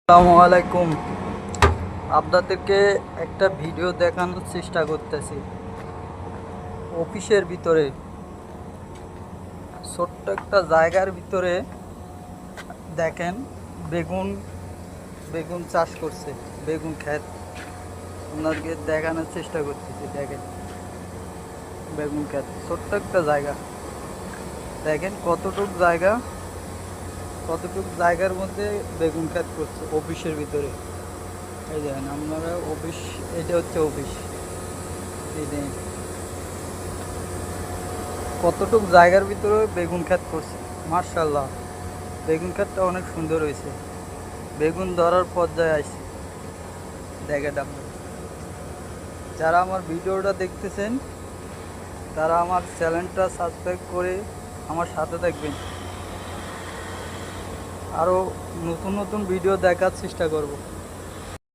আসসালামু আলাইকুম। আপনাদেরকে একটা ভিডিও দেখানোর চেষ্টা করতেছি। অফিসের ভিতরে ছোট্ট একটা জায়গার ভিতরে দেখেন বেগুন বেগুন চাষ করছে, বেগুন ক্ষেত। আপনাদেরকে দেখানোর চেষ্টা করতেছি। দেখেন বেগুন ক্ষেত, ছোট্ট একটা জায়গা। দেখেন কতটুক জায়গার মধ্যে বেগুন ক্ষেত করছে অফিসের ভিতরে। এই দেখেন আপনারা অফিস, এটা হচ্ছে অফিস। এই দেখেন কতটুক জায়গার ভিতরে বেগুন ক্ষেত করছে। মার্শাল্লাহ, বেগুন ক্ষেতটা অনেক সুন্দর হয়েছে। বেগুন ধরার পর্যায়ে আসছে। দেখেন আপনারা যারা আমার ভিডিওটা দেখতেছেন তারা আমার চ্যানেলটা সাবস্ক্রাইব করে আমার সাথে থাকবেন। আরও নতুন নতুন ভিডিও দেখার চেষ্টা করব।